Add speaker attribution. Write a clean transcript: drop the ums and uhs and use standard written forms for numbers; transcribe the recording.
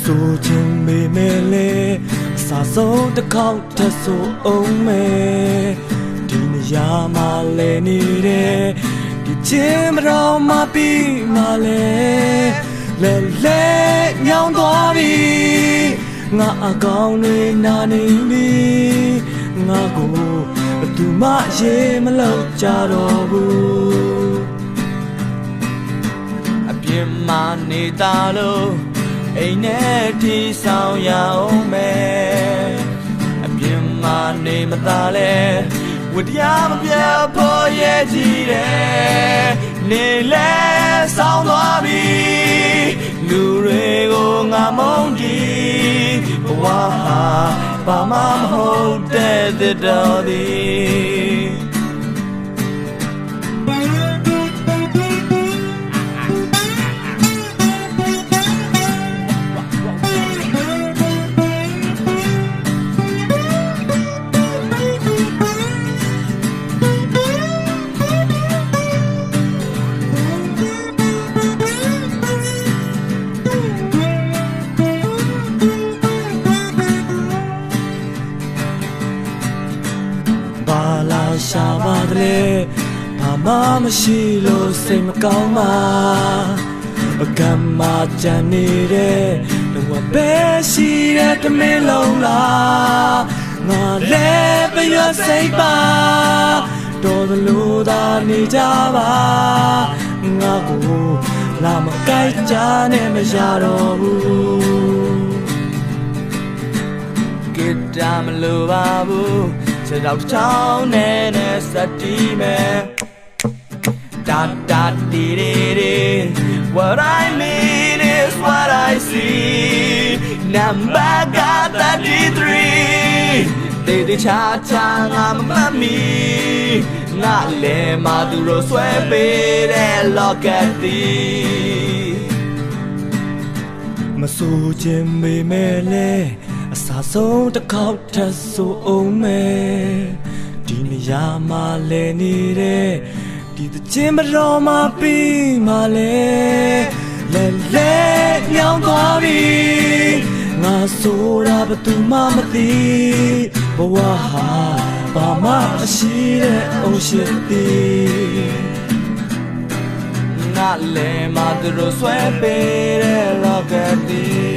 Speaker 1: ဆိုချင်ပေမဲ့လေအစာဆုံးတစ်ခေါက်ထပ်ဆိုအောင်မယ်ဒီနေရာမှာလဲနေတဲ့ဒီချင်းမတော်မပြီးမှလဲညောင်းသွားပြီငါအကောင်တွေနာနေပြီငါကိုဘယ်သူမှရေမလောက်ကြတော့ဘူးအပြင်းမနေတာလို့အိမ်နဲ့ထိဆောင်ရအောင်မယ်အပြင်းမနေမသားလဲဝတရားမပြတ်ဖို့ရဲ့ကြည့်တယ်နေလဲဆောင်သွားပြီလူတွေကိုငါမုန်းတီးဘဝဟာဘာမှမဟုတ်တဲ့တော်သည်ရှာပါတယ်ဘာမှမရှိလို့စိတ်မကောင်းပါအကမ်းမကြံနေတဲ့တော့ပဲရှိတဲ့တမင်းလုံးလားငါလည်းပြရစိတ်ပါတော်သလိုသာနေကြပါငါကိုလာမကြိုက်ကြနဲ့မရတော့ဘူးကိတာမလိုပါဘူးခြေထောက်ချောင်းနဲ့စတီးမယ်တာတာတီရီရီ What I mean is what I see Number got 33တေချာချာငါမမှတ်မီငါလဲမသူတို့ဆွဲပေးတဲ့ locket တီမဆိုချင်ပေမဲ့လဲအစာဆုံးတစ်ခေါက်ထပ်ဆိုအောင်မယ်ဒီနေရာမှာလဲနေတဲ့ဒီတခြင်းမတော်မှပြီးမှလဲညောင်းသွားပြီငါဆိုတာဘယ်သူမှမသိဘဝဟာဘာမှမရှိတဲ့အုံရှိသည်ငါလဲမသူတို့ဆွဲပေးတဲ့ locket တီ